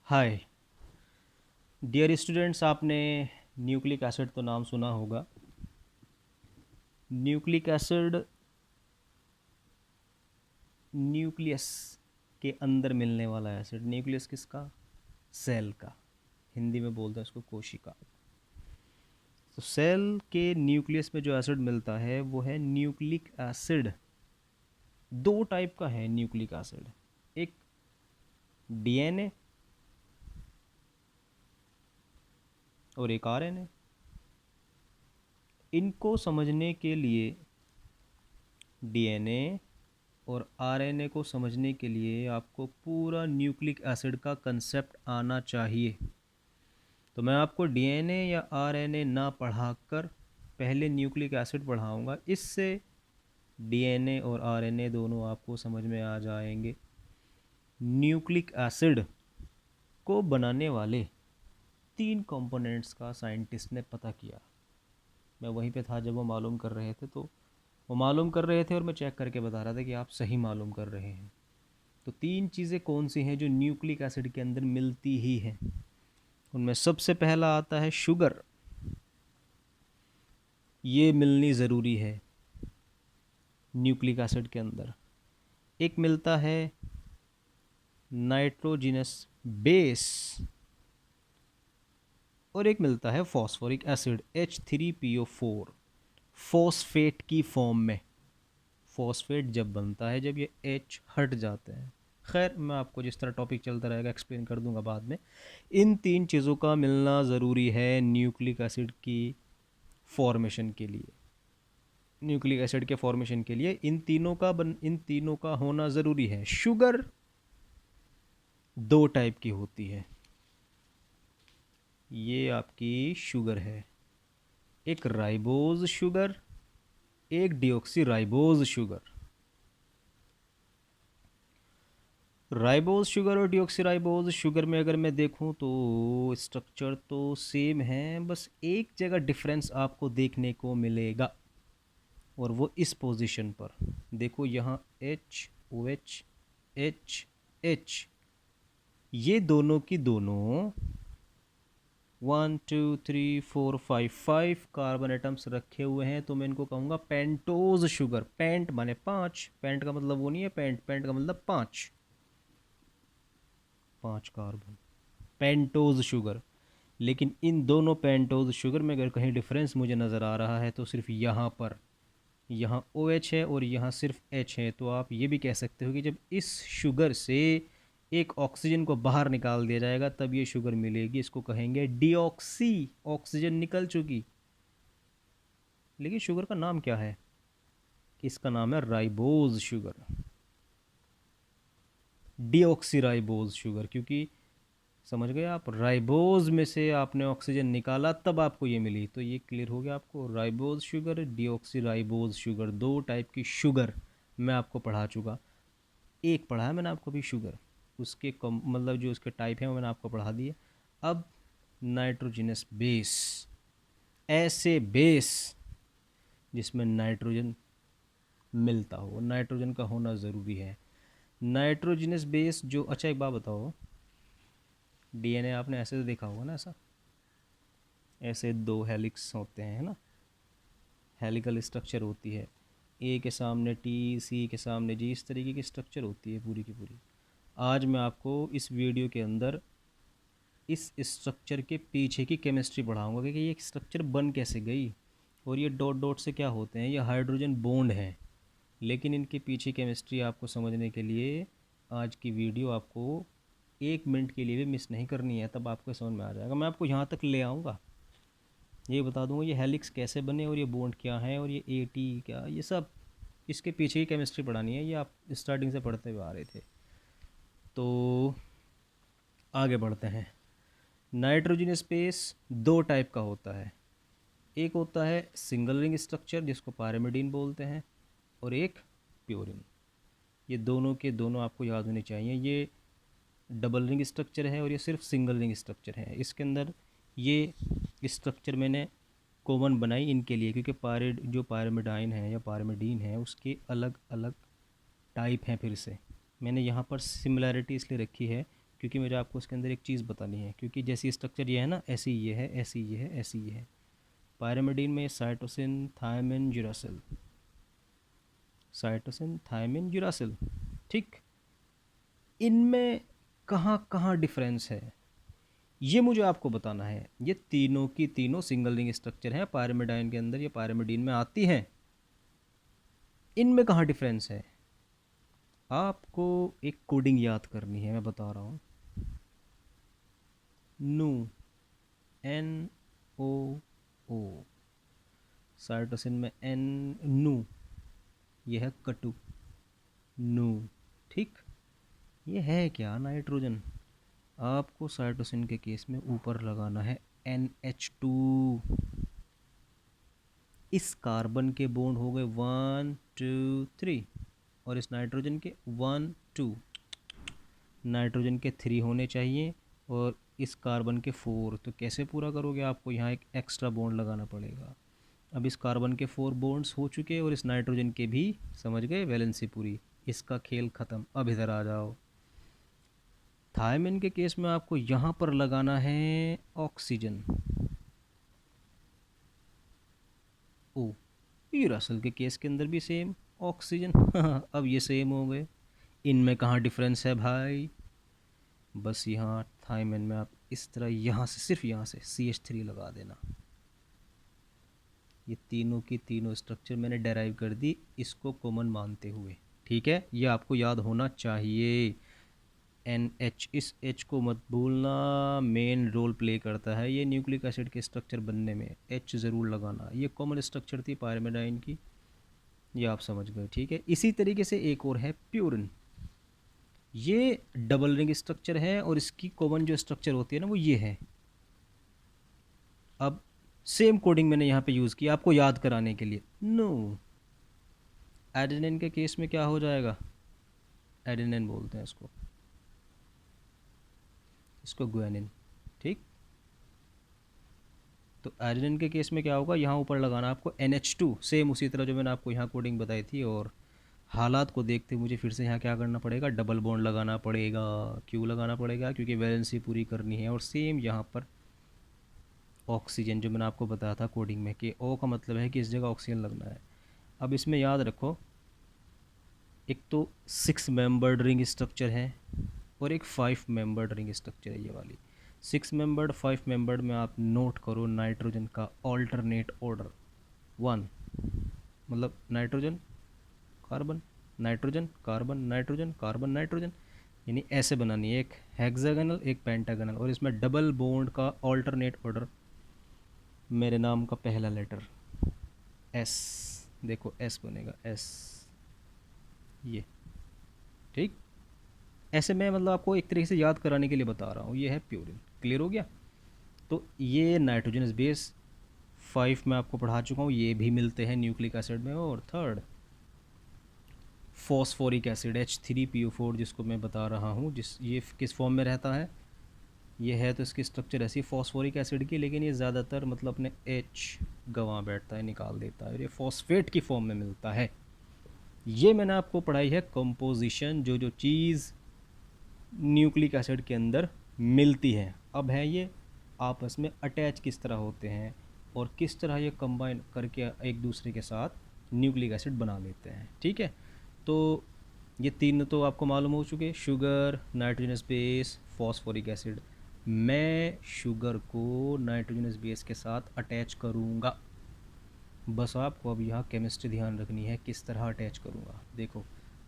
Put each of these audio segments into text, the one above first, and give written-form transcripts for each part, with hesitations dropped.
Hi dear students, आपने nucleic acid तो नाम सुना होगा। न्यूक्लिक एसिड न्यूक्लियस के अंदर मिलने वाला एसिड। न्यूक्लियस किसका? सेल का। हिंदी में बोलते हैं उसको कोशिका। तो सेल के न्यूक्लियस में जो एसिड मिलता है वो है न्यूक्लिक एसिड। दो टाइप का है न्यूक्लिक एसिड, एक डीएनए और एक आरएनए। इनको समझने के लिए डीएनए और आरएनए को समझने के लिए आपको पूरा न्यूक्लिक एसिड का कंसेप्ट आना चाहिए। तो मैं आपको डीएनए या आरएनए ना पढ़ाकर पहले न्यूक्लिक एसिड पढ़ाऊंगा। इससे डीएनए और आरएनए दोनों आपको समझ में आ जाएंगे। न्यूक्लिक एसिड को बनाने वाले तीन कंपोनेंट्स का साइंटिस्ट ने पता किया। मैं वहीं पे था जब वो मालूम कर रहे थे, तो वो मालूम कर रहे थे और मैं चेक करके बता रहा था कि आप सही मालूम कर रहे हैं। तो तीन चीज़ें कौन सी हैं जो न्यूक्लिक एसिड के अंदर मिलती ही हैं? उनमें सबसे पहला आता है शुगर। ये मिलनी ज़रूरी है न्यूक्लिक एसिड के अंदर। एक मिलता है नाइट्रोजिनस बेस और एक मिलता है फॉस्फोरिक एसिड H3PO4 फॉस्फेट की फॉर्म में। फॉस्फेट जब बनता है जब ये H हट जाते हैं। खैर, मैं आपको जिस तरह टॉपिक चलता रहेगा एक्सप्लेन कर दूंगा बाद में। इन तीन चीज़ों का मिलना ज़रूरी है न्यूक्लिक एसिड की फॉर्मेशन के लिए। न्यूक्लिक एसिड के फॉर्मेशन के लिए इन तीनों का होना ज़रूरी है। शुगर दो टाइप की होती है। ये आपकी शुगर है, एक राइबोज शुगर, एक deoxy ribose sugar. Ribose sugar और डिऑक्सीराइबोज शुगर में अगर मैं देखूं तो स्ट्रक्चर तो सेम है, बस एक जगह डिफरेंस आपको देखने को मिलेगा और वो इस पोजीशन पर। देखो यहाँ H O H H H, ये दोनों की दोनों 1 2 3 4 5 कार्बन एटम्स रखे हुए हैं। तो मैं इनको कहूँगा पेंटोज शुगर। पेंट माने पाँच, पेंट का मतलब वो नहीं है पेंट, पेंट का मतलब पाँच, पाँच कार्बन, पेंटोज शुगर। लेकिन इन दोनों पेंटोज शुगर में अगर कहीं डिफरेंस मुझे नज़र आ रहा है तो सिर्फ यहाँ पर। यहाँ ओ एच है और यहाँ सिर्फ एच है। तो आप ये भी कह सकते हो कि जब इस शुगर से एक ऑक्सीजन को बाहर निकाल दिया जाएगा तब ये शुगर मिलेगी। इसको कहेंगे डीऑक्सी, ऑक्सीजन निकल चुकी। लेकिन शुगर का नाम क्या है? इसका नाम है ribose sugar, deoxy ribose sugar. क्योंकि समझ गए आप, राइबोज में से आपने ऑक्सीजन निकाला तब आपको ये मिली। तो ये क्लियर हो गया आपको। Ribose sugar, deoxy ribose sugar, दो टाइप की शुगर मैं आपको पढ़ा चुका। एक पढ़ा है मैंने आपको भी शुगर, उसके मतलब जो उसके टाइप हैं वो मैंने आपको पढ़ा दिए। अब नाइट्रोजिनस बेस, ऐसे बेस जिसमें नाइट्रोजन मिलता हो, नाइट्रोजन का होना ज़रूरी है। नाइट्रोजिनस बेस जो, अच्छा एक बात बताओ, डीएनए आपने ऐसे तो देखा होगा ना, ऐसा ऐसे दो हेलिक्स होते हैं, है ना, हेलिकल स्ट्रक्चर होती है। ए के सामने टी, सी के सामने जी, इस तरीके की स्ट्रक्चर होती है पूरी की पूरी। आज मैं आपको इस वीडियो के अंदर इस स्ट्रक्चर के पीछे की केमिस्ट्री पढ़ाऊंगा कि ये स्ट्रक्चर बन कैसे गई और ये डॉट डॉट से क्या होते हैं। ये हाइड्रोजन बॉन्ड हैं। लेकिन इनके पीछे केमिस्ट्री आपको समझने के लिए आज की वीडियो आपको एक मिनट के लिए भी मिस नहीं करनी है, तब आपको समझ में आ जाएगा। मैं आपको यहाँ तक ले आऊँगा, ये बता दूंगा ये हेलिक्स कैसे बने और ये बॉन्ड क्या है और ये ए टी क्या, ये सब इसके पीछे ही केमिस्ट्री पढ़ानी है। ये आप स्टार्टिंग से पढ़ते हुए आ रहे थे। तो आगे बढ़ते हैं। नाइट्रोजन स्पेस दो टाइप का होता है। एक होता है सिंगल रिंग स्ट्रक्चर जिसको पायरिमिडीन बोलते हैं, और एक प्योरिन। ये दोनों के दोनों आपको याद होने चाहिए। ये डबल रिंग स्ट्रक्चर है और ये सिर्फ सिंगल रिंग स्ट्रक्चर है। इसके अंदर ये स्ट्रक्चर मैंने कॉमन बनाई इनके लिए क्योंकि जो पायरिमिडाइन है या पायरिमिडीन है उसके अलग अलग टाइप हैं। फिर से मैंने यहाँ पर सिमिलैरिटी इसलिए रखी है क्योंकि मुझे आपको इसके अंदर एक चीज़ बतानी है, क्योंकि जैसी स्ट्रक्चर ये है ना, ऐसी ये है, ऐसी ये है, ऐसी ये है। पायरिमिडीन में cytosine, thymine, uracil, cytosine, thymine, uracil, ठीक। इनमें कहाँ कहाँ डिफरेंस है ये मुझे आपको बताना है। ये तीनों की तीनों सिंगल रिंग स्ट्रक्चर है पायरिमिडाइन के अंदर, ये पायरिमिडीन में आती हैं। इनमें कहाँ डिफरेंस है, आपको एक कोडिंग याद करनी है, मैं बता रहा हूँ। नू, एन ओ ओ, साइटोसिन में एन, नू, ये है कटु, नू, ठीक। ये है क्या, नाइट्रोजन। आपको साइटोसिन के केस में ऊपर लगाना है NH2। इस कार्बन के बॉन्ड हो गए 1 2 3, और इस नाइट्रोजन के 1 2, नाइट्रोजन के 3 होने चाहिए, और इस कार्बन के 4। तो कैसे पूरा करोगे, आपको यहाँ एक एक्स्ट्रा बॉन्ड लगाना पड़ेगा। अब इस कार्बन के 4 बॉन्ड्स हो चुके, और इस नाइट्रोजन के भी, समझ गए, वैलेंसी पूरी। इसका खेल ख़त्म। अब इधर आ जाओ, थायमिन के केस में आपको यहाँ पर लगाना है ऑक्सीजन, ओ। यूरासिल के केस के अंदर भी सेम, ऑक्सीजन। अब ये सेम हो गए। इनमें कहाँ डिफरेंस है भाई, बस यहाँ थायमिन में आप इस तरह यहाँ से, सिर्फ यहाँ से CH3 लगा देना। ये तीनों की तीनों स्ट्रक्चर मैंने डेराइव कर दी इसको कॉमन मानते हुए, ठीक है। ये आपको याद होना चाहिए। NH, इस H को मत भूलना, मेन रोल प्ले करता है ये न्यूक्लिक एसिड के स्ट्रक्चर बनने में। H ज़रूर लगाना, ये कॉमन स्ट्रक्चर थी पायरिमिडाइन की, ये आप समझ गए, ठीक है। इसी तरीके से एक और है प्यूरिन। ये डबल रिंग स्ट्रक्चर है, और इसकी कॉमन जो स्ट्रक्चर होती है ना, वो ये है। अब सेम कोडिंग मैंने यहाँ पे यूज़ किया आपको याद कराने के लिए। नो, एडेनिन के केस में क्या हो जाएगा, एडेनिन बोलते हैं इसको, इसको गुआनिन, ठीक। तो एडेनिन के केस में क्या होगा, यहाँ ऊपर लगाना आपको NH2, सेम उसी तरह जो मैंने आपको यहाँ कोडिंग बताई थी। और हालात को देखते मुझे फिर से यहाँ क्या करना पड़ेगा, डबल बॉन्ड लगाना पड़ेगा। क्यों लगाना पड़ेगा, क्योंकि वैलेंसी पूरी करनी है। और सेम यहाँ पर ऑक्सीजन, जो मैंने आपको बताया था कोडिंग में कि O का मतलब है कि इस जगह ऑक्सीजन लगना है। अब इसमें याद रखो, एक तो 6 मेंबर्ड रिंग स्ट्रक्चर है, और एक 5 मेंबर्ड रिंग स्ट्रक्चर है ये वाली। 6 मेंबर्ड, 5 मेंबर्ड में आप नोट करो नाइट्रोजन का ऑल्टरनेट ऑर्डर। 1 मतलब nitrogen carbon, nitrogen carbon, nitrogen carbon, nitrogen, यानी ऐसे बनानी है, एक हेक्सागोनल एक पेंटागोनल। और इसमें डबल बॉन्ड का ऑल्टरनेट ऑर्डर, मेरे नाम का पहला लेटर S, देखो S बनेगा S, ये, ठीक। ऐसे मैं मतलब आपको एक तरीके से याद कराने के लिए बता रहा हूँ। ये है प्यूरिन, क्लियर हो गया। तो ये नाइट्रोजनस बेस 5 में आपको पढ़ा चुका हूँ, ये भी मिलते हैं न्यूक्लिक एसिड में। और थर्ड फॉस्फोरिक एसिड H3PO4, जिसको मैं बता रहा हूँ, जिस ये किस फॉर्म में रहता है, ये है तो इसकी स्ट्रक्चर ऐसी फॉस्फोरिक एसिड की, लेकिन ये ज़्यादातर मतलब अपने H गंवा बैठता है, निकाल देता है, और ये फॉस्फेट की फॉर्म में मिलता है। ये मैंने आपको पढ़ाई है कंपोजिशन, जो जो चीज़ न्यूक्लिक एसिड के अंदर मिलती है। अब है ये आपस में अटैच किस तरह होते हैं, और किस तरह ये कंबाइन करके एक दूसरे के साथ न्यूक्लिक एसिड बना लेते हैं, ठीक है। तो ये तीन तो आपको मालूम हो चुके, sugar, nitrogenous base, phosphoric acid. मैं शुगर को नाइट्रोजनस बेस के साथ अटैच करूँगा, बस आपको अब यहाँ केमिस्ट्री ध्यान रखनी है किस तरह अटैच करूँगा। देखो,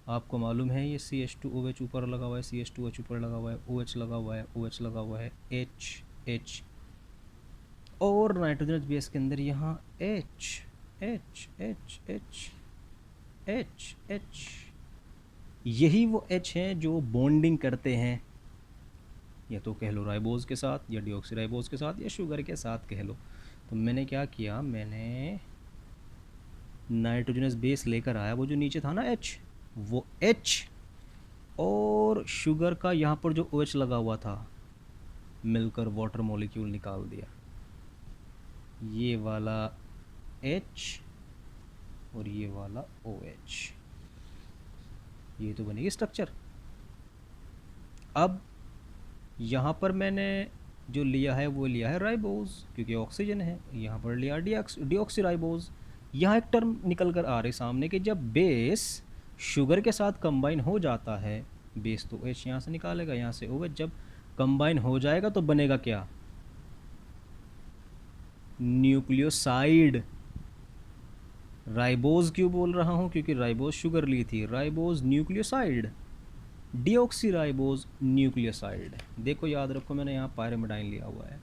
आपको मालूम है ये CH2OH ऊपर लगा हुआ है, CH2H ऊपर लगा हुआ है, OH लगा हुआ है, OH लगा हुआ है, H, और नाइट्रोजनस बेस के अंदर यहाँ H, H, H, H, H, H, यही वो H हैं जो बॉन्डिंग करते हैं, या तो कह लो राइबोज के साथ, या डिऑक्सीराइबोज के साथ, या शुगर के साथ कह लो। तो मैंने क्या किया, मैंने नाइट्रोजनस बेस लेकर आया, वो जो नीचे था ना H, वो H, और शुगर का यहाँ पर जो OH लगा हुआ था, मिलकर वाटर मॉलिक्यूल निकाल दिया, ये वाला H और ये वाला OH, ये तो बनेगी स्ट्रक्चर। अब यहाँ पर मैंने जो लिया है वो लिया है राइबोज, क्योंकि ऑक्सीजन है। यहाँ पर लिया डीऑक्सी राइबोज। यहाँ एक टर्म निकल कर आ रही सामने कि जब बेस शुगर के साथ कंबाइन हो जाता है, बेस तो एच यहाँ से निकालेगा, यहाँ से ओ एच, जब कंबाइन हो जाएगा तो बनेगा क्या? न्यूक्लियोसाइड। राइबोज क्यों बोल रहा हूँ? क्योंकि राइबोज शुगर ली थी, ribose nucleoside, deoxy ribose nucleoside. देखो याद रखो, मैंने यहाँ पायरिमिडाइन लिया हुआ है।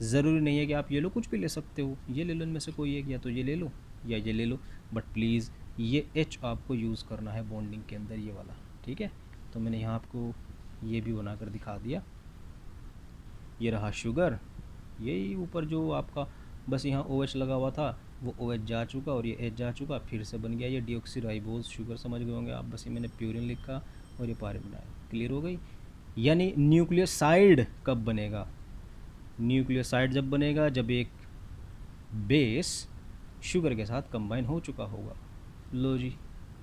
ज़रूरी नहीं है कि आप ये लो, कुछ भी ले सकते हो, ये ले लो इनमें से कोई एक, या तो ये ले लो या ये ले लो, बट प्लीज़ ये एच आपको यूज़ करना है बॉन्डिंग के अंदर, ये वाला, ठीक है। तो मैंने यहाँ आपको ये भी बना कर दिखा दिया। ये रहा शुगर, यही ऊपर जो आपका बस यहाँ ओ एच लगा हुआ था वो ओ एच जा चुका और ये एच जा चुका, फिर से बन गया ये डीऑक्सी राइबोज शुगर। समझ गए होंगे आप, बस ये मैंने प्यूरिन लिखा और ये पायरिमिडाइन, क्लियर हो गई। यानी न्यूक्लियोसाइड कब बनेगा? न्यूक्लियोसाइड जब बनेगा जब एक बेस शुगर के साथ कंबाइन हो चुका होगा। लो जी,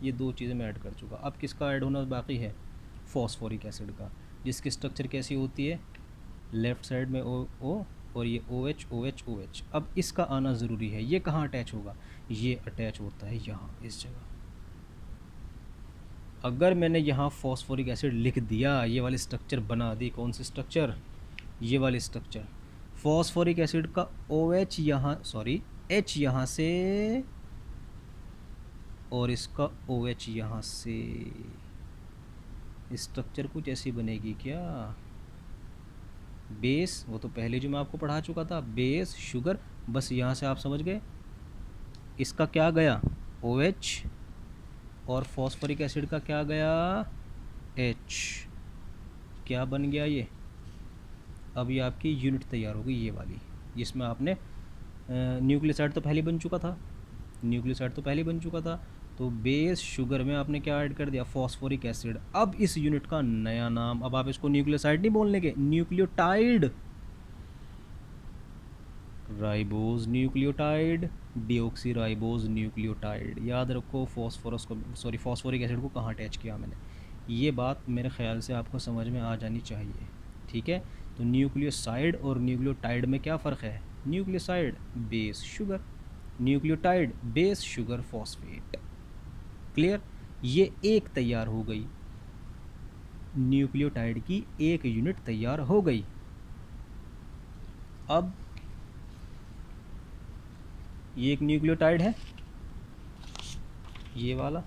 ये दो चीज़ें मैं ऐड कर चुका। अब किसका ऐड होना बाकी है? फॉस्फोरिक एसिड का, जिसकी स्ट्रक्चर कैसी होती है? लेफ़्ट साइड में ओ और ये O H O H O H. अब इसका आना ज़रूरी है। ये कहाँ अटैच होगा? ये अटैच होता है यहाँ, इस जगह। अगर मैंने यहाँ फॉस्फोरिक एसिड लिख दिया, ये वाली स्ट्रक्चर बना दी, कौन सी स्ट्रक्चर? ये वाली स्ट्रक्चर। फॉस्फोरिक एसिड का ओ एच यहाँ, सॉरी एच यहाँ से और इसका ओ एच यहाँ से, स्ट्रक्चर कुछ ऐसी बनेगी क्या? बेस, वो तो पहले जो मैं आपको पढ़ा चुका था, बेस शुगर, बस यहाँ से आप समझ गए। इसका क्या गया? ओ एच, और फॉस्फोरिक एसिड का क्या गया? एच। क्या बन गया ये? अब ये आपकी यूनिट तैयार हो गई, ये वाली, जिसमें आपने न्यूक्लियोसाइड तो पहले बन चुका था, न्यूक्लियोसाइड तो पहले बन चुका था, तो बेस शुगर में आपने क्या ऐड कर दिया? Phosphoric acid. अब इस यूनिट का नया नाम, अब आप इसको न्यूक्लियोसाइड नहीं बोलने के, nucleotide. Ribose nucleotide, deoxy ribose nucleotide. याद रखो फॉस्फोरस को, सॉरी फॉस्फोरिक एसिड को कहाँ अटैच किया मैंने, ये बात मेरे ख्याल से आपको समझ में आ जानी चाहिए, ठीक है। तो न्यूक्लियोसाइड और न्यूक्लियोटाइड में क्या फ़र्क है? Nucleoside base sugar, nucleotide base sugar phosphate, clear. ये एक तैयार हो गई, न्यूक्लियोटाइड की एक यूनिट तैयार हो गई। अब ये एक न्यूक्लियोटाइड है, ये वाला,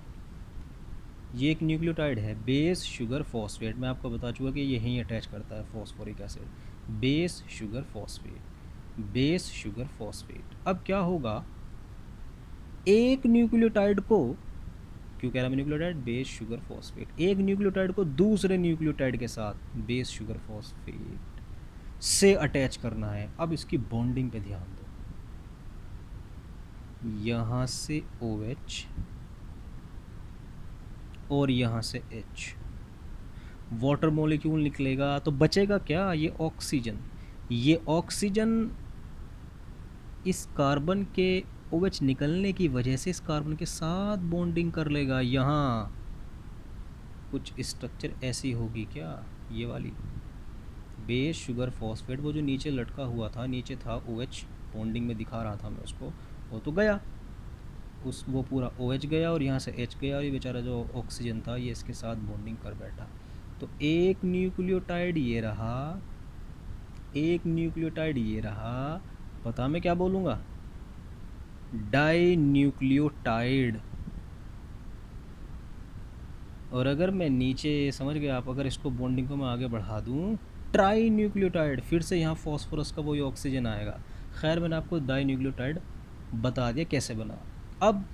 ये एक न्यूक्लियोटाइड है बेस शुगर फॉस्फेट। मैं आपको बता चुका कि यहीं अटैच करता है phosphoric acid, base sugar phosphate, base sugar phosphate. अब क्या होगा, एक न्यूक्लियोटाइड को, क्यों कह रहा मैं न्यूक्लियोटाइड? Base sugar phosphate. एक न्यूक्लियोटाइड को दूसरे न्यूक्लियोटाइड के साथ बेस शुगर फॉस्फेट से अटैच करना है। अब इसकी बॉन्डिंग पे ध्यान दो, यहाँ से OH और यहाँ से H, वाटर मॉलिक्यूल निकलेगा तो बचेगा क्या? ये ऑक्सीजन। ये ऑक्सीजन इस कार्बन के OH निकलने की वजह से इस कार्बन के साथ बॉन्डिंग कर लेगा। यहाँ कुछ स्ट्रक्चर ऐसी होगी क्या? ये वाली बेस शुगर फॉस्फेट, वो जो नीचे लटका हुआ था, नीचे था OH, बॉन्डिंग में दिखा रहा था मैं उसको, वो तो गया, उस वो पूरा OH गया और यहाँ से H गया, और ये बेचारा जो ऑक्सीजन था ये इसके साथ बॉन्डिंग कर बैठा। तो एक न्यूक्लियोटाइड ये रहा, एक न्यूक्लियोटाइड ये रहा, पता मैं क्या बोलूँगा? Dinucleotide. और अगर मैं नीचे, समझ गए आप, अगर इसको बॉन्डिंग को मैं आगे बढ़ा दूँ, ट्राई न्यूक्लियोटाइड, फिर से यहाँ फॉस्फोरस का वही ऑक्सीजन आएगा। खैर मैंने आपको डाई न्यूक्लियोटाइड बता दिया कैसे बना। अब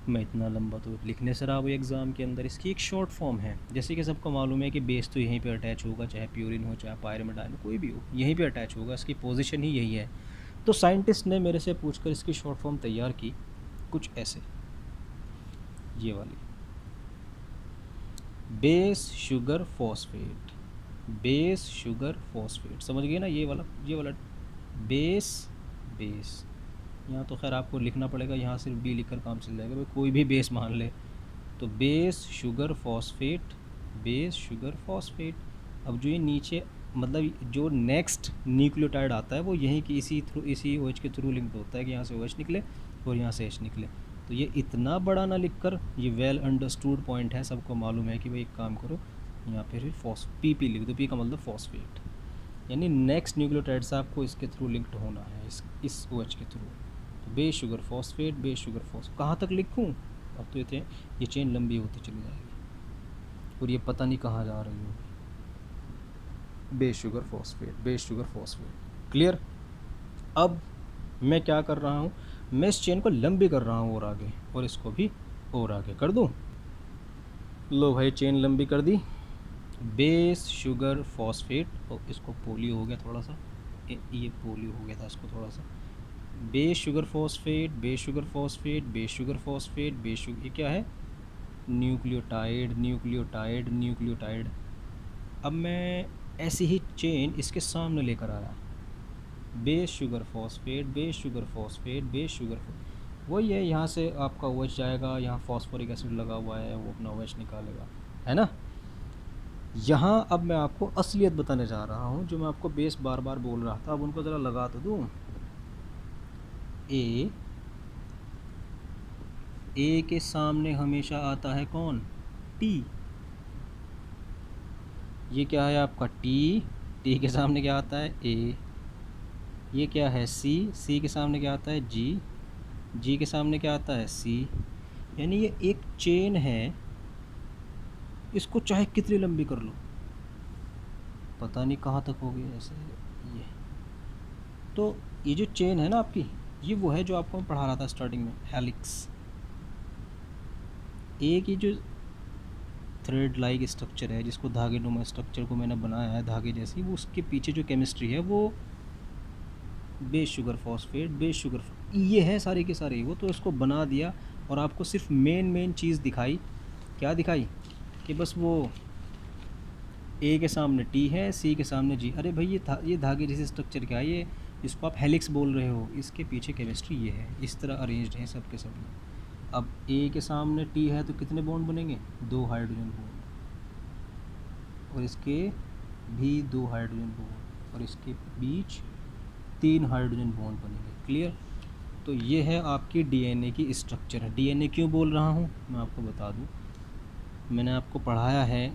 मैं इतना लंबा तो लिखने से रहा वो एग्ज़ाम के अंदर, इसकी एक शॉर्ट फॉर्म है। जैसे कि सबको मालूम है कि बेस तो यहीं पे अटैच होगा, चाहे प्यूरिन हो चाहे पायरिमिडाइन, कोई भी हो, यहीं पे अटैच होगा, इसकी पोजीशन ही यही है। तो साइंटिस्ट ने मेरे से पूछकर इसकी शॉर्ट फॉर्म तैयार की कुछ ऐसे, ये वाली, base sugar phosphate, base sugar phosphate, समझ गए ना? ये वाला बेस, बेस, यहाँ तो खैर आपको लिखना पड़ेगा, यहाँ सिर्फ बी लिखकर काम चल जाएगा, भाई कोई भी बेस मान ले। तो base sugar phosphate, base sugar phosphate, अब जो ये नीचे मतलब जो नेक्स्ट न्यूक्लियोटाइड आता है वो यहीं की इसी OH के थ्रू लिंक्ड होता है कि यहाँ से OH निकले और यहाँ से H निकले। तो ये इतना बड़ा ना लिखकर, ये वेल अंडरस्टूड पॉइंट है, सबको मालूम है कि भाई एक काम करो यहाँ पे फिर पी लिख दो, पी का मतलब फॉस्फेट, यानी नेक्स्ट न्यूक्लियोटाइड से आपको इसके थ्रू लिंक्ड होना है, इस OH के थ्रू। तो base sugar phosphate, base sugar phosphate, कहाँ तक लिखूँ? अब तो ये चेन लंबी होती चली जाएगी और ये पता नहीं कहाँ जा रही होगी। Base sugar phosphate, base sugar phosphate, clear. अब मैं क्या कर रहा हूँ, मैं इस चेन को लंबी कर रहा हूँ और आगे, और इसको भी और आगे कर दूँ। लो भाई चेन लंबी कर दी, बेस शुगर फॉस्फेट, और इसको पोलियो हो गया थोड़ा सा, ये पोलियो हो गया था इसको थोड़ा सा। Base sugar phosphate, base sugar phosphate, base sugar phosphate, base sugar, ये क्या है? Nucleotide, nucleotide, nucleotide. अब मैं ऐसी ही चेन इसके सामने लेकर आया, base sugar phosphate, base sugar phosphate, base sugar, वही है, यहाँ से आपका OH जाएगा, यहाँ फॉस्फोरिक एसिड लगा हुआ है, वो अपना OH निकालेगा, है ना। यहाँ अब मैं आपको असलियत बताने जा रहा हूँ, जो मैं आपको बेस बार बार बोल रहा था, अब उनको ज़रा लगा तो दूँ। ए के सामने हमेशा आता है कौन? टी। ये क्या है आपका टी के सामने क्या आता है? ए। ये क्या है? सी के सामने क्या आता है? जी के सामने क्या आता है? सी। यानी ये एक चेन है, इसको चाहे कितनी लंबी कर लो, पता नहीं कहाँ तक होगी ऐसे। ये तो ये जो चेन है ना आपकी, ये वो है जो आपको मैं पढ़ा रहा था स्टार्टिंग में, हेलिक्स। एक ही जो थ्रेड लाइक स्ट्रक्चर है, जिसको धागे नुमा स्ट्रक्चर को मैंने बनाया है धागे जैसी, वो उसके पीछे जो केमिस्ट्री है वो base sugar phosphate, base sugar, ये है सारी के सारी। वो तो इसको बना दिया और आपको सिर्फ मेन चीज़ दिखाई। क्या दिखाई? कि बस वो ए के सामने टी है, सी के सामने जी। अरे भाई ये धागे जैसे स्ट्रक्चर क्या है ये, जिसको आप हेलिक्स बोल रहे हो, इसके पीछे केमिस्ट्री ये है, इस तरह अरेंज्ड है सब के सब। अब ए के सामने टी है तो कितने बॉन्ड बनेंगे? 2 हाइड्रोजन बॉन्ड, और इसके भी 2 हाइड्रोजन बॉन्ड, और इसके बीच 3 हाइड्रोजन बॉन्ड बनेंगे, क्लियर। तो ये है आपकी डीएनए की स्ट्रक्चर है। डीएनए क्यों बोल रहा हूँ मैं आपको बता दूँ, मैंने आपको पढ़ाया है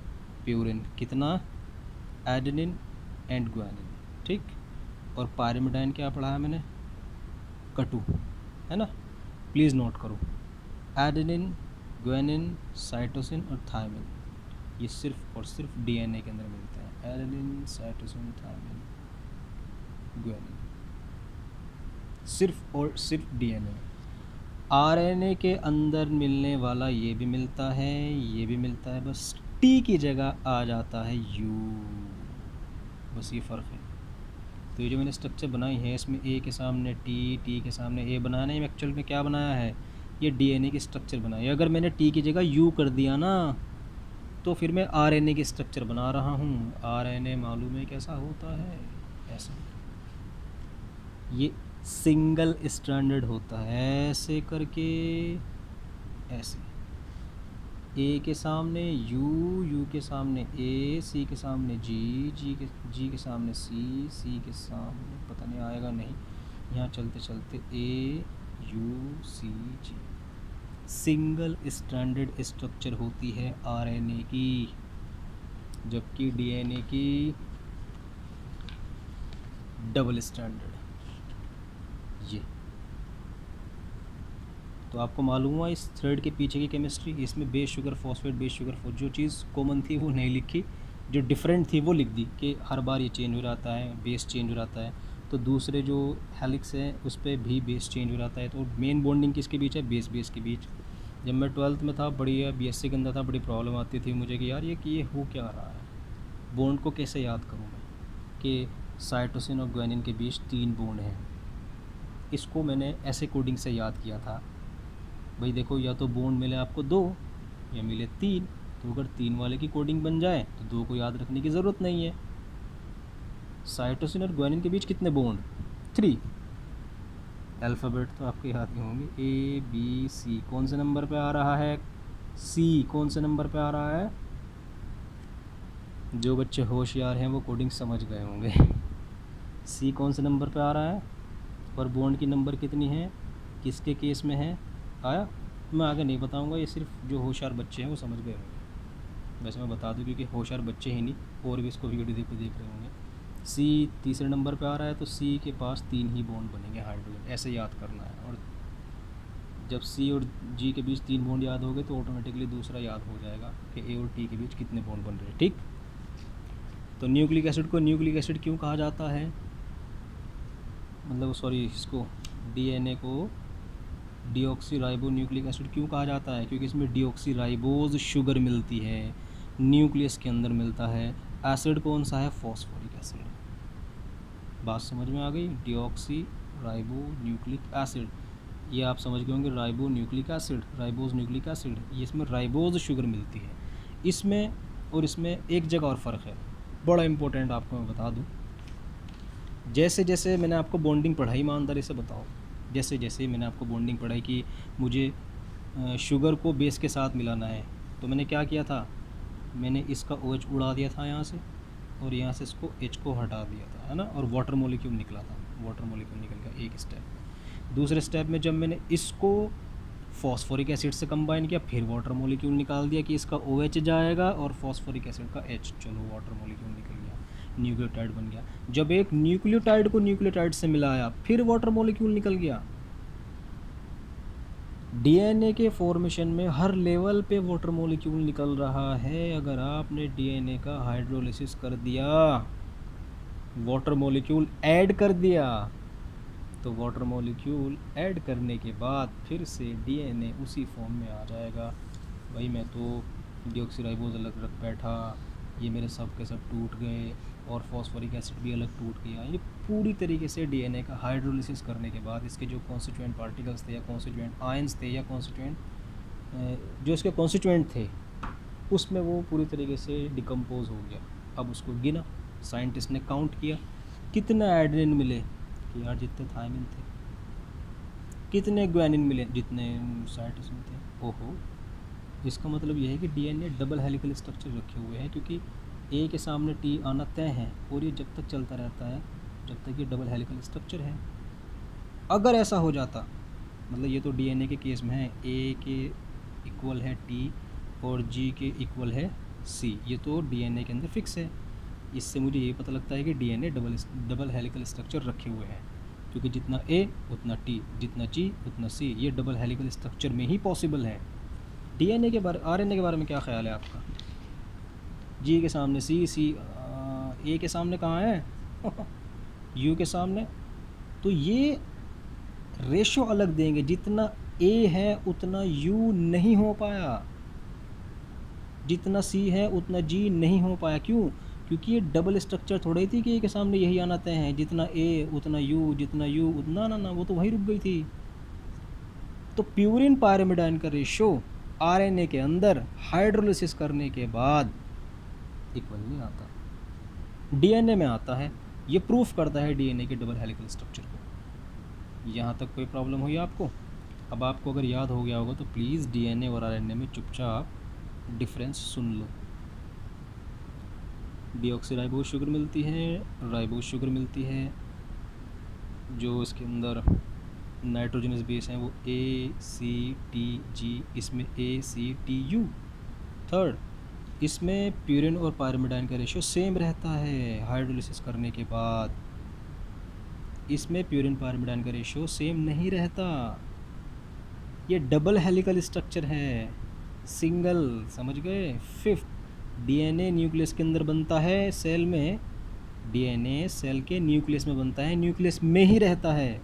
प्यूरिन कितना, एडेनिन एंड ग्वानिन, ठीक। और पायरिमिडाइन क्या पढ़ाया मैंने? कटु, है ना। प्लीज़ नोट करो, एडेनिन, ग्वानिन, साइटोसिन और थायमिन, ये सिर्फ और सिर्फ डीएनए के अंदर मिलते हैं। एडेनिन, साइटोसिन, थायमिन, ग्वानिन, सिर्फ और सिर्फ डीएनए। आरएनए के अंदर मिलने वाला ये भी मिलता है, ये भी मिलता है, बस टी की जगह आ जाता है यू, बस ये फ़र्क है। तो ये जो मैंने स्ट्रक्चर बनाई है, इसमें ए के सामने टी के सामने ए बनाया नहीं, एक्चुअल में क्या बनाया है, ये डीएनए की स्ट्रक्चर बनाई है। अगर मैंने टी की जगह यू कर दिया ना, तो फिर मैं आरएनए की स्ट्रक्चर बना रहा हूँ। आरएनए मालूम है कैसा होता है? ऐसा, ये सिंगल स्ट्रैंडेड होता है, ऐसे करके, ऐसे। ए के सामने यू के सामने ए, सी के सामने जी के सामने सी के सामने पता नहीं आएगा नहीं, यहाँ चलते चलते A U C G. Single stranded structure होती है आरएनए की, जबकि डीएनए की डबल स्ट्रैंडेड। ये तो आपको मालूम हुआ इस थ्रेड के पीछे की केमिस्ट्री। इसमें base sugar phosphate, base sugar जो चीज़ कॉमन थी वो नहीं लिखी, जो डिफरेंट थी वो लिख दी कि हर बार ये चेंज हो जाता है, बेस चेंज हो जाता है। तो दूसरे जो हेलिक्स है उस पर भी बेस चेंज हो जाता है। तो मेन बॉन्डिंग किसके बीच है? बेस के बीच। जब मैं 12th में था, बड़ी BSc के अंदर था, बड़ी प्रॉब्लम आती थी मुझे कि यार ये हो क्या रहा है, बॉन्ड को कैसे याद करूँ मैं, कि साइटोसिन और ग्वानिन के बीच 3 बॉन्ड हैं। इसको मैंने ऐसे कोडिंग से याद किया था, भाई देखो या तो बॉन्ड मिले आपको 2 या मिले 3, तो अगर 3 वाले की कोडिंग बन जाए तो 2 को याद रखने की ज़रूरत नहीं है। साइटोसिन और ग्वानिन के बीच कितने बॉन्ड? 3। अल्फ़ाबेट तो आपके याद ही होंगे, ABC। कौन से नंबर पे आ रहा है? C कौन से नंबर पे आ रहा है? जो बच्चे होशियार हैं वो कोडिंग समझ गए होंगे। सी कौन से नंबर पे आ रहा है और बॉन्ड की नंबर कितनी है, किसके केस में है, आया। मैं आगे नहीं बताऊंगा, ये सिर्फ जो होशियार बच्चे हैं वो समझ गए होंगे। वैसे मैं बता दूं क्योंकि होशियार बच्चे ही नहीं और भी इसको वीडियो देख रहे होंगे। सी तीसरे नंबर पे आ रहा है तो सी के पास 3 ही बॉन्ड बनेंगे हाइड्रोजन, ऐसे याद करना है। और जब सी और जी के बीच 3 बॉन्ड याद हो गए तो ऑटोमेटिकली दूसरा याद हो जाएगा कि ए और टी के बीच कितने बॉन्ड बन रहे हैं। ठीक, तो न्यूक्लिक एसिड को न्यूक्लिक एसिड क्यों कहा जाता है, मतलब सॉरी इसको डीएनए को डीऑक्सी राइबो न्यूक्लिक एसिड क्यों कहा जाता है, क्योंकि इसमें डीऑक्सी राइबोज शुगर मिलती है, न्यूक्लियस के अंदर मिलता है। एसिड कौन सा है, फॉस्फोरिक एसिड। बात समझ में आ गई, डीऑक्सी राइबो न्यूक्लिक एसिड, ये आप समझ गए होंगे, ribo nucleic acid, ribose nucleic acid, ये इसमें राइबोज शुगर मिलती है। इसमें और इसमें एक जगह और फ़र्क है, बड़ा इंपॉर्टेंट, आपको मैं बता दूं। जैसे जैसे मैंने आपको बॉन्डिंग पढ़ाई, ईमानदारी से बताओ, जैसे जैसे मैंने आपको बॉन्डिंग पढ़ाई कि मुझे शुगर को बेस के साथ मिलाना है, तो मैंने क्या किया था, मैंने इसका OH उड़ा दिया था यहाँ से और यहाँ से इसको H को हटा दिया था, है ना, और वाटर मॉलिक्यूल निकला था, वाटर मॉलिक्यूल निकल गया एक स्टेप। दूसरे स्टेप में जब मैंने इसको फॉस्फोरिक एसिड से कंबाइन किया, फिर वाटर मॉलिक्यूल निकाल दिया कि इसका OH जाएगा और फॉस्फोरिक एसिड का H, चलो वाटर मॉलिक्यूल निकल गया, न्यूक्लियोटाइड बन गया। जब एक न्यूक्लियोटाइड को न्यूक्लियोटाइड से मिलाया, फिर वाटर मॉलिक्यूल निकल गया। डीएनए के फॉर्मेशन में हर लेवल पे वाटर मॉलिक्यूल निकल रहा है। अगर आपने डीएनए का हाइड्रोलिसिस कर दिया, वाटर मॉलिक्यूल ऐड कर दिया, तो वाटर मॉलिक्यूल ऐड करने के बाद फिर से डीएनए उसी फॉर्म में आ जाएगा। भाई मैं तो डीऑक्सीराइबोज अलग रख बैठा, ये मेरे सब के सब टूट गए और फॉस्फोरिक एसिड भी अलग टूट गया। ये पूरी तरीके से डीएनए का हाइड्रोलिसिस करने के बाद इसके जो कॉन्स्टिट्यूएंट पार्टिकल्स थे या कॉन्स्टिट्यूएंट आयंस थे या कॉन्स्टिट्यूएंट जो इसके कॉन्स्टिट्यूएंट थे, उसमें वो पूरी तरीके से डिकम्पोज हो गया। अब उसको गिना, साइंटिस्ट ने काउंट किया, कितना एडेनिन मिले कि यार जितने थायमिन थे, कितने ग्वानिन मिले जितने साइटोसिन थे। ओहो, इसका मतलब यह है कि डीएनए डबल हेलिकल स्ट्रक्चर रखे हुए हैं, क्योंकि ए के सामने टी आना तय है और ये जब तक चलता रहता है जब तक ये डबल हेलिकल स्ट्रक्चर है। अगर ऐसा हो जाता, मतलब ये तो डीएनए के केस में है, ए के इक्वल है टी और जी के इक्वल है सी, ये तो डीएनए के अंदर फिक्स है। इससे मुझे ये पता लगता है कि डीएनए डबल हेलिकल स्ट्रक्चर रखे हुए हैं, क्योंकि जितना ए उतना टी, जितना जी उतना सी, ये डबल हेलिकल स्ट्रक्चर में ही पॉसिबल है। डीएनए के बारे, आरएनए के बारे में क्या ख्याल है आपका, जी के सामने सी, ए के सामने कहाँ है यू के सामने, तो ये रेशो अलग देंगे, जितना ए है उतना यू नहीं हो पाया, जितना सी है उतना जी नहीं हो पाया। क्यों, क्योंकि ये डबल स्ट्रक्चर थोड़ी थी कि ए के सामने यही आना तय है, जितना ए उतना यू, जितना यू उतना, ना वो तो वहीं रुक गई थी। तो प्यूरिन पायरिमिडाइन का रेशो आरएनए के अंदर हाइड्रोलिसिस करने के बाद इक्वल नहीं आता, डीएनए में आता है। ये प्रूफ करता है डीएनए के डबल हेलिकल स्ट्रक्चर को। यहाँ तक कोई प्रॉब्लम हुई आपको? अब आपको अगर याद हो गया होगा तो प्लीज़ डीएनए और आरएनए में चुपचाप डिफरेंस सुन लो। डीऑक्सीराइबोज शुगर मिलती है, राइबोज शुगर मिलती है, जो इसके अंदर नाइट्रोजनस बेस हैं वो ए सी टी जी, इसमें ए सी टी यू। थर्ड, इसमें प्यूरिन और पायरिमिडाइन का रेशियो सेम रहता है हाइड्रोलिसिस करने के बाद, इसमें प्यूरिन पायरिमिडाइन का रेशियो सेम नहीं रहता। ये डबल हेलिकल स्ट्रक्चर है, सिंगल, समझ गए। फिफ्थ, डीएनए न्यूक्लियस के अंदर बनता है सेल में, डीएनए सेल के न्यूक्लियस में बनता है, न्यूक्लियस में ही रहता है,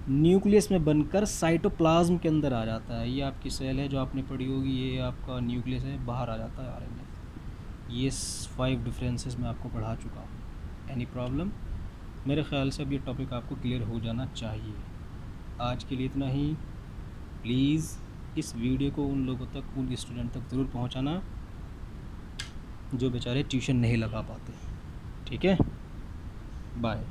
न्यूक्लियस में बनकर साइटोप्लाज्म के अंदर आ जाता है। ये आपकी सेल है जो आपने पढ़ी होगी, ये आपका न्यूक्लियस है, बाहर आ जाता है आरएनए। ये 5 डिफरेंसेस मैं आपको पढ़ा चुका हूँ। Any problem? मेरे ख्याल से अब ये टॉपिक आपको क्लियर हो जाना चाहिए। आज के लिए इतना ही। प्लीज़ इस वीडियो को उन लोगों तक, उन स्टूडेंट तक ज़रूर पहुँचाना जो बेचारे ट्यूशन नहीं लगा पाते। ठीक है, बाय।